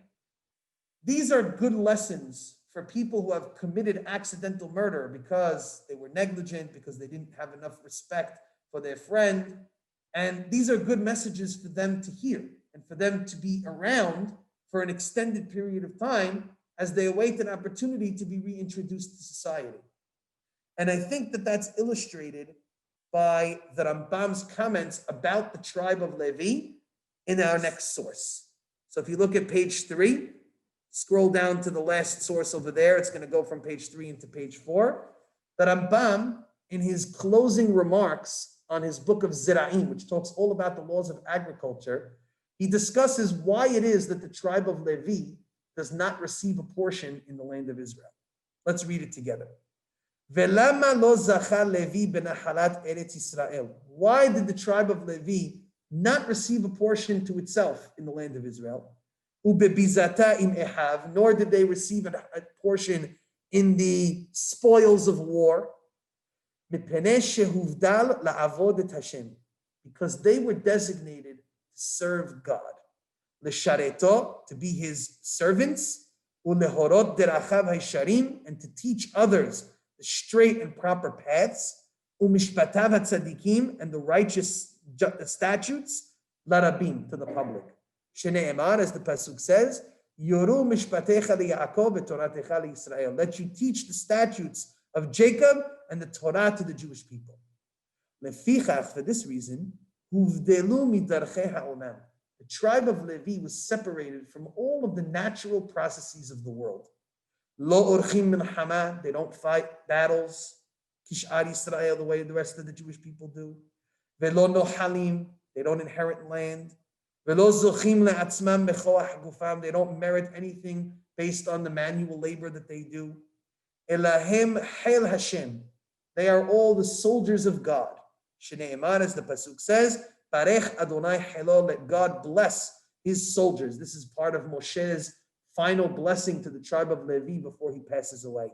These are good lessons for people who have committed accidental murder because they were negligent, because they didn't have enough respect for their friend. And these are good messages for them to hear and for them to be around for an extended period of time as they await an opportunity to be reintroduced to society. And I think that that's illustrated by the Rambam's comments about the tribe of Levi in our next source. So if you look at page 3, scroll down to the last source over there, it's going to go from page 3 into page 4. The Rambam, in his closing remarks on his book of Zira'im, which talks all about the laws of agriculture, he discusses why it is that the tribe of Levi does not receive a portion in the land of Israel. Let's read it together. Why did the tribe of Levi not receive a portion to itself in the land of Israel? Nor did they receive a portion in the spoils of war. Because they were designated to serve God. L'shareto, to be his servants, u'lehorot derachav haysharim, and to teach others the straight and proper paths, u'mishpatav hatzadikim, and the righteous statutes, larabim, to the public. Shene'emar, as the pasuk says, yoru mishpatecha liYaakov v'toratecha liYisrael. Let you teach the statutes of Jacob and the Torah to the Jewish people. Lefichach, for this reason, huvdelu midarchei ha'olam. The tribe of Levi was separated from all of the natural processes of the world. Lo orchim milchama, they don't fight battles, kish'ar Yisrael, the way the rest of the Jewish people do. Velo nohalim, they don't inherit land. Velo zochim le'atzmam bechoach gufam, they don't merit anything based on the manual labor that they do. Elahem Hail Hashem, they are all the soldiers of God. Shneimar, as the pasuk says, Barech Adonai Helo, let God bless his soldiers. This is part of Moshe's final blessing to the tribe of Levi before he passes away.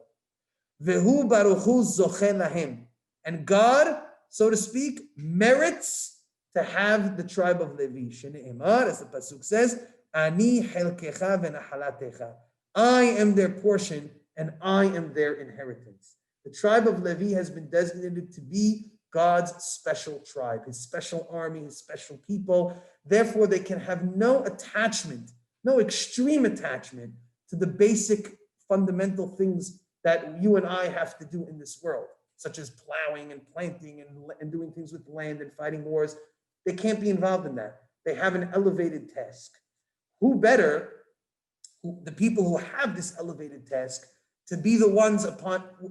Vehu Baruchu Zochen Lahem, and God, so to speak, merits to have the tribe of Levi. Shneimar, as the pasuk says, Ani Helkecha v'Nachalatecha, I am their portion and I am their inheritance. The tribe of Levi has been designated to be God's special tribe, his special army, his special people. Therefore, they can have no attachment, no extreme attachment to the basic fundamental things that you and I have to do in this world, such as plowing and planting and doing things with land and fighting wars. They can't be involved in that. They have an elevated task. Who better, the people who have this elevated task, to be the ones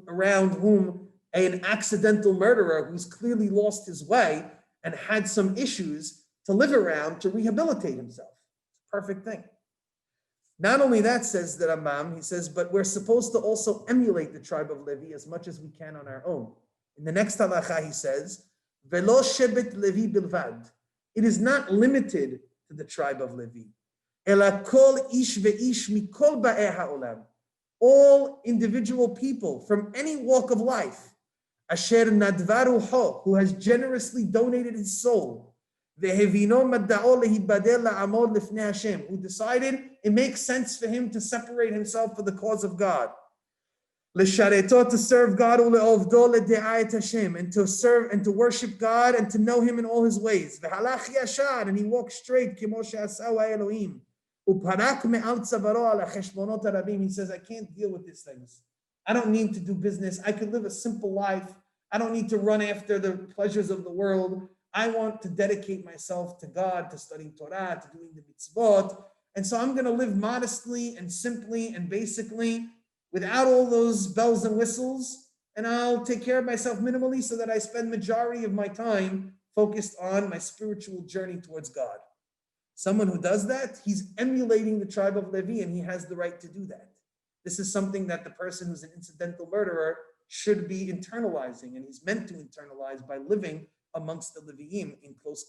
around whom an accidental murderer who's clearly lost his way and had some issues to live around to rehabilitate himself. It's a perfect thing. Not only that, says the Rambam, he says, but we're supposed to also emulate the tribe of Levi as much as we can on our own. In the next halacha, he says, Velo shebet Levi bilvad. It is not limited to the tribe of Levi. Ela kol ish ve'ish mikol ba'eh ha'olam. All individual people from any walk of life, asher nadvaru ho, who has generously donated his soul, vehevino madda'o lehibadel la'amod lifnei Hashem, who decided it makes sense for him to separate himself for the cause of God, l'shareto, to serve God, ule'ovdo le'de'ayet Hashem, and to serve and to worship God and to know Him in all His ways, v'halach yashar, and he walked straight, kimo she'asau ha'elohim. He says, I can't deal with these things. I don't need to do business. I could live a simple life. I don't need to run after the pleasures of the world. I want to dedicate myself to God, to studying Torah, to doing the mitzvot. And so I'm going to live modestly and simply and basically without all those bells and whistles. And I'll take care of myself minimally so that I spend majority of my time focused on my spiritual journey towards God. Someone who does that, he's emulating the tribe of Levi, and he has the right to do that. This is something that the person who's an incidental murderer should be internalizing, and he's meant to internalize by living amongst the Leviim in close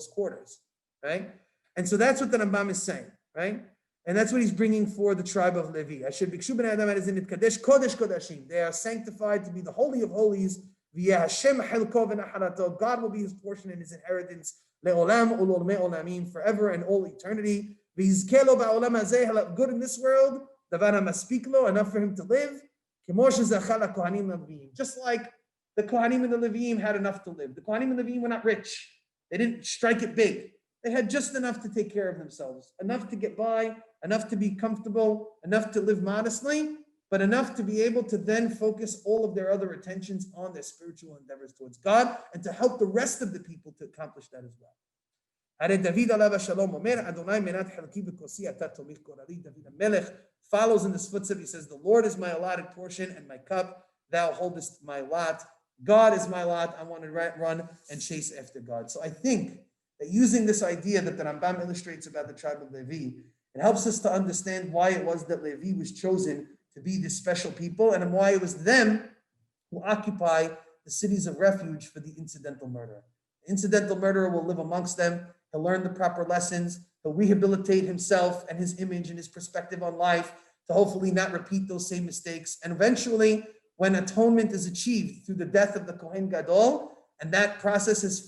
quarters, right? And so that's what the Rambam is saying, right? And that's what he's bringing for the tribe of Levi. They are sanctified to be the holy of holies. God will be his portion and his inheritance forever and all eternity. Good in this world, enough for him to live. Just like the Kohanim and the Leviim had enough to live. The Kohanim and the Leviim were not rich. They didn't strike it big. They had just enough to take care of themselves, enough to get by, enough to be comfortable, enough to live modestly, but enough to be able to then focus all of their other attentions on their spiritual endeavors towards God and to help the rest of the people to accomplish that as well. David HaMelech follows in this footstep. He says, the Lord is my allotted portion and my cup. Thou holdest my lot. God is my lot. I want to run and chase after God. So I think that using this idea that the Rambam illustrates about the tribe of Levi, it helps us to understand why it was that Levi was chosen to be this special people and why it was them who occupy the cities of refuge for the incidental murderer. The incidental murderer will live amongst them. He'll learn the proper lessons. He'll rehabilitate himself and his image and his perspective on life to hopefully not repeat those same mistakes. And eventually, when atonement is achieved through the death of the Kohen Gadol, and that process has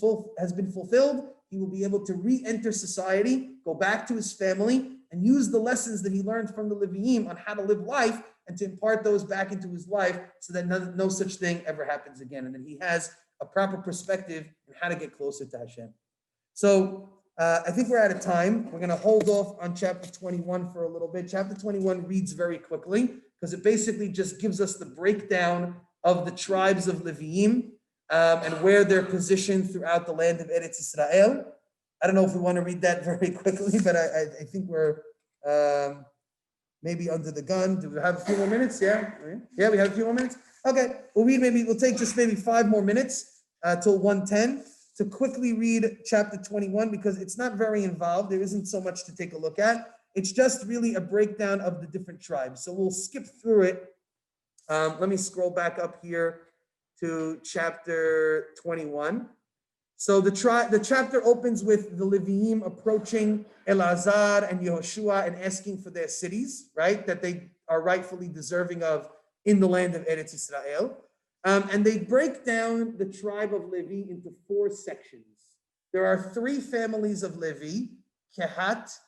been fulfilled, he will be able to re-enter society, go back to his family, and use the lessons that he learned from the Leviim on how to live life and to impart those back into his life so that no such thing ever happens again. And then he has a proper perspective on how to get closer to Hashem. So I think we're out of time. We're going to hold off on chapter 21 for a little bit. Chapter 21 reads very quickly because it basically just gives us the breakdown of the tribes of Leviim and where they're positioned throughout the land of Eretz Israel. I don't know if we want to read that very quickly, but I think we're maybe under the gun. Do we have a few more minutes? Yeah? Yeah, we have a few more minutes? Okay, we'll take just maybe 5 more minutes till 1:10 to quickly read chapter 21 because it's not very involved. There isn't so much to take a look at. It's just really a breakdown of the different tribes. So we'll skip through it. Let me scroll back up here to chapter 21. So the chapter opens with the Leviim approaching Elazar and Yehoshua and asking for their cities, right, that they are rightfully deserving of in the land of Eretz Israel. And they break down the tribe of Levi into 4 sections. There are 3 families of Levi, Kehat,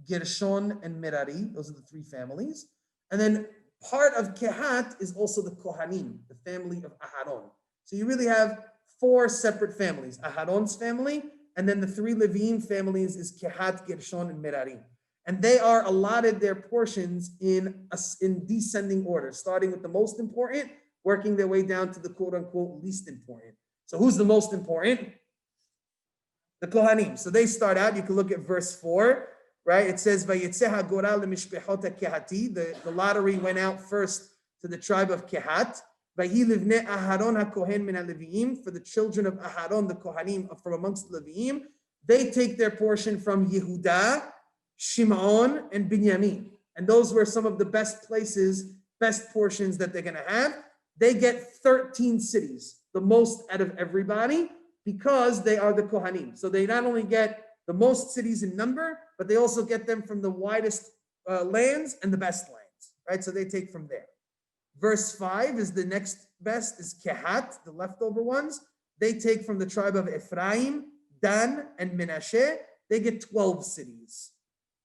Gershon, and Merari. Those are the 3 families. And then part of Kehat is also the Kohanim, the family of Aharon. So you really have 4 separate families, Aharon's family, and then the 3 Leviim families is Kehat, Gershon, and Merari. And they are allotted their portions in descending order, starting with the most important, working their way down to the quote-unquote least important. So who's the most important? The Kohanim. So they start out, you can look at verse 4, right? It says, the lottery went out first to the tribe of Kehat. For the children of Aharon, the Kohanim from amongst the Leviim, they take their portion from Yehuda, Shimon, and Binyamin. And those were some of the best portions that they're going to have. They get 13 cities, the most out of everybody, because they are the Kohanim. So they not only get the most cities in number, but they also get them from the widest lands and the best lands, right? So they take from there. Verse 5 is the next best, is Kehat, the leftover ones. They take from the tribe of Ephraim, Dan, and Menashe. They get 12 cities.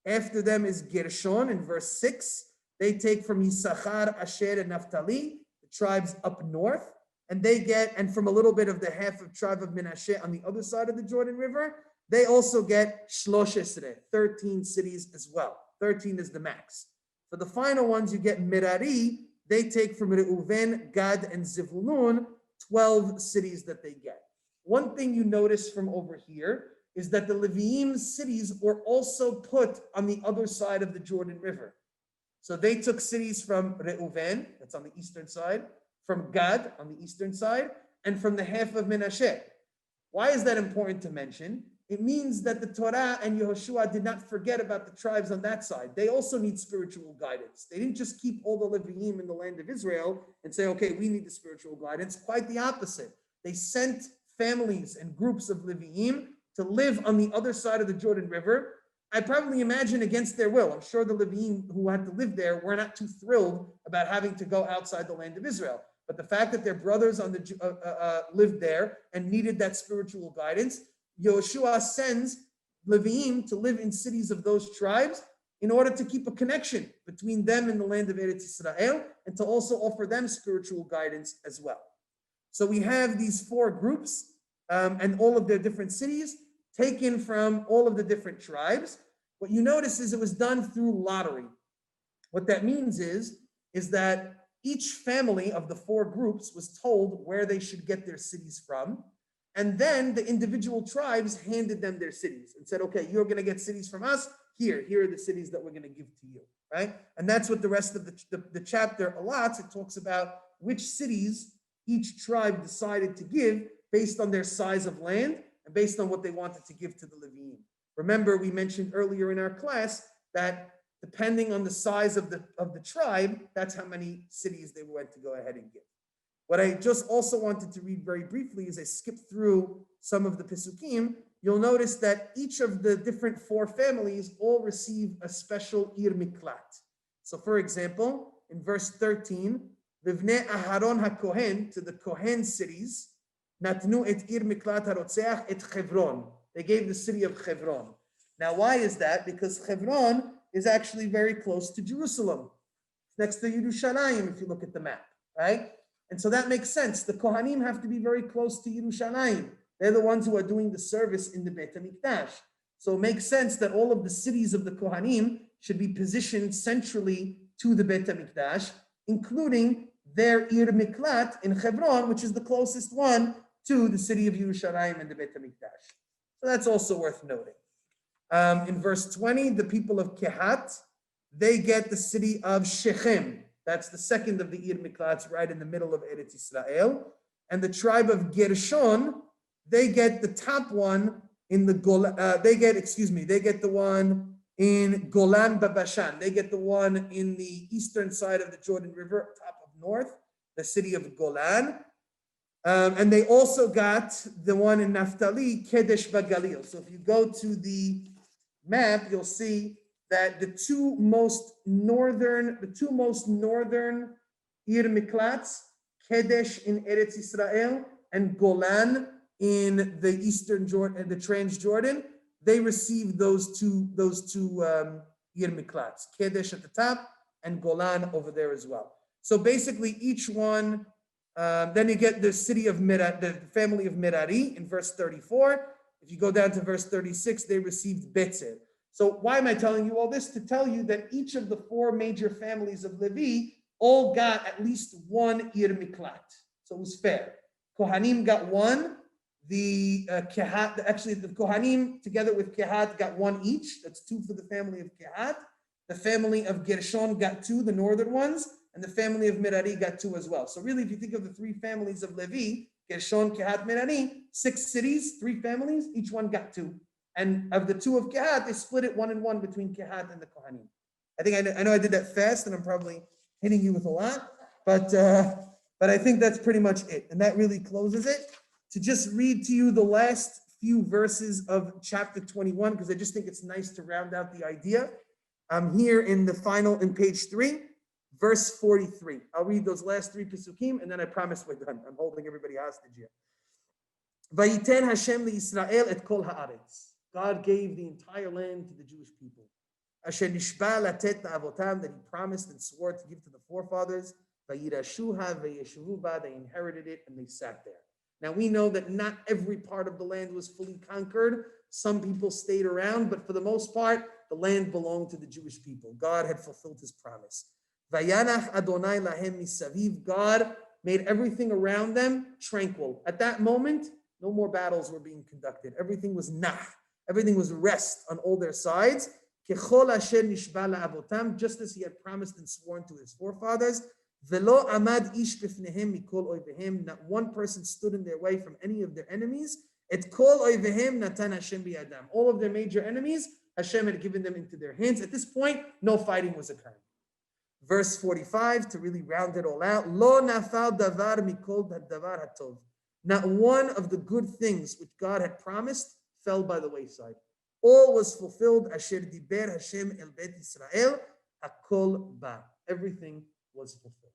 After them is Gershon in verse 6. They take from Yisachar, Asher, and Naphtali, the tribes up north. And they get, and from a little bit of the half of tribe of Menashe on the other side of the Jordan River, they also get 13 cities as well. 13 is the max. For the final ones, you get Merari. They take from Reuven, Gad, and Zevulun, 12 cities that they get. One thing you notice from over here is that the Leviim's cities were also put on the other side of the Jordan River. So they took cities from Reuven, that's on the eastern side, from Gad on the eastern side, and from the half of Menashe. Why is that important to mention? It means that the Torah and Yehoshua did not forget about the tribes on that side. They also need spiritual guidance. They didn't just keep all the Leviim in the land of Israel and say, okay, we need the spiritual guidance. Quite the opposite. They sent families and groups of Leviim to live on the other side of the Jordan River. I probably imagine against their will. I'm sure the Leviim who had to live there were not too thrilled about having to go outside the land of Israel. But the fact that their brothers on the lived there and needed that spiritual guidance, Yehoshua sends Leviim to live in cities of those tribes in order to keep a connection between them and the land of Eretz Israel and to also offer them spiritual guidance as well. So we have these four groups and all of their different cities taken from all of the different tribes. What you notice is it was done through lottery. What that means is that each family of the four groups was told where they should get their cities from. And then the individual tribes handed them their cities and said, okay, you're going to get cities from us. Here are the cities that we're going to give to you, right? And that's what the rest of the chapter allots. It talks about which cities each tribe decided to give based on their size of land and based on what they wanted to give to the Leviim. Remember, we mentioned earlier in our class that depending on the size of the tribe, that's how many cities they went to go ahead and give. What I just also wanted to read very briefly is I skipped through some of the Pesukim. You'll notice that each of the different four families all receive a special Ir Miklat. So for example, in verse 13, Vivnei Aharon HaKohen, to the Kohen cities, Natnu et Ir Miklat HaRotzeach et Chevron. They gave the city of Chevron. Now why is that? Because Chevron is actually very close to Jerusalem. It's next to Yerushalayim if you look at the map, right? And so that makes sense. The Kohanim have to be very close to Yerushalayim. They're the ones who are doing the service in the Beit HaMikdash. So it makes sense that all of the cities of the Kohanim should be positioned centrally to the Beit HaMikdash, including their Ir Miklat in Hebron, which is the closest one to the city of Yerushalayim and the Beit HaMikdash. So that's also worth noting. In verse 20, the people of Kehat, they get the city of Shechem. That's the second of the Ir Miklats right in the middle of Eretz Israel. And the tribe of Gershon, they get the top one in the they get the one in Golan Babashan. They get the one in the eastern side of the Jordan River, top of north, the city of Golan. And they also got the one in Naphtali, Kedesh Bagalil. So if you go to the map, you'll see that the two most northern Ir Miklats, Kedesh in Eretz Israel and Golan in the eastern Jordan, the Transjordan, they received those two Ir Miklats, Kedesh at the top and Golan over there as well. So basically each one, then you get the city of the family of Merari in verse 34. If you go down to verse 36, they received Betzer. So why am I telling you all this? To tell you that each of the four major families of Levi all got at least one Ir Miklat. So it was fair. Kohanim got one. The Kohanim together with Kehat got one each. That's two for the family of Kehat. The family of Gershon got two, the northern ones. And the family of Merari got two as well. So really, if you think of the three families of Levi, Gershon, Kehat, Merari, 6 cities, 3 families, each one got 2. And of the 2 of Kehat, they split it 1 and 1 between Kehat and the Kohanim. I know I did that fast, and I'm probably hitting you with a lot, but I think that's pretty much it. And that really closes it. To just read to you the last few verses of chapter 21, because I just think it's nice to round out the idea. I'm here in page 3. Verse 43. I'll read those last 3 Pesukim, and then I promise we're done. I'm holding everybody hostage here. Vayiten Hashem liYisrael et kol haaretz. God gave the entire land to the Jewish people. Asher nishba latet la'avotam, that He promised and swore to give to the forefathers. Vayirashuha vayeshuvu ba, they inherited it and they sat there. Now we know that not every part of the land was fully conquered. Some people stayed around, but for the most part, the land belonged to the Jewish people. God had fulfilled His promise. Vayanach Adonai lahem misaviv. God made everything around them tranquil. At that moment, no more battles were being conducted. Everything was nah. Everything was rest on all their sides. Kechol asher nishba la'avotam, just as he had promised and sworn to his forefathers. Velo amad ish bifnehem mikol oivehem, not one person stood in their way from any of their enemies. Et kol oivehem natan Hashem biyadam. All of their major enemies, Hashem had given them into their hands. At this point, no fighting was occurring. Verse 45, to really round it all out. Lo nafal davar mikol davar hatov. Not one of the good things which God had promised fell by the wayside. All was fulfilled. Asher diber Hashem el bet Israel, hakol ba. Everything was fulfilled.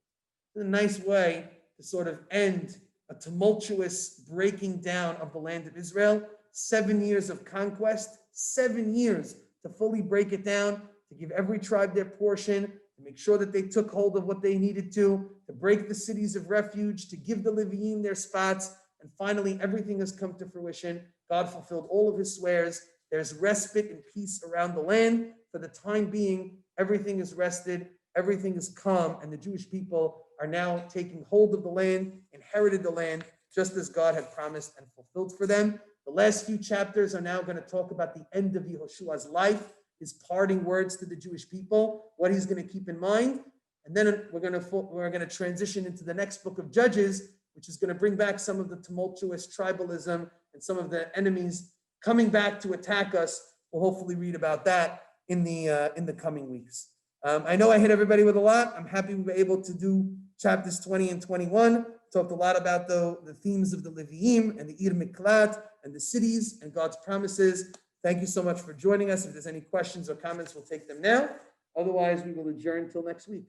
It's a nice way to sort of end a tumultuous breaking down of the land of Israel. 7 years of conquest, 7 years to fully break it down, to give every tribe their portion, to make sure that they took hold of what they needed to break the cities of refuge, to give the Leviim their spots, and finally everything has come to fruition. God fulfilled all of his swears. There's respite and peace around the land. For the time being, everything is rested, everything is calm, and the Jewish people are now taking hold of the land, inherited the land, just as God had promised and fulfilled for them. The last few chapters are now going to talk about the end of Yehoshua's life, his parting words to the Jewish people, what he's going to keep in mind. And then we're going to transition into the next book of Judges, which is going to bring back some of the tumultuous tribalism and some of the enemies coming back to attack us. We'll hopefully read about that in the coming weeks. I know I hit everybody with a lot. I'm happy we were able to do chapters 20 and 21. Talked a lot about the themes of the Leviim and the Ir Miklat and the cities and God's promises. Thank you so much for joining us. If there's any questions or comments, we'll take them now. Otherwise, we will adjourn until next week.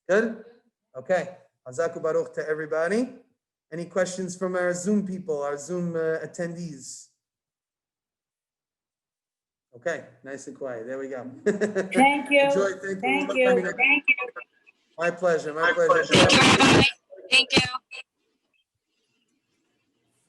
Good? Okay. Hazaku Baruch to everybody. Any questions from our Zoom people, our Zoom attendees? Okay, nice and quiet. There we go. Thank you. Enjoy. Thank you. My pleasure. My pleasure. Thank you.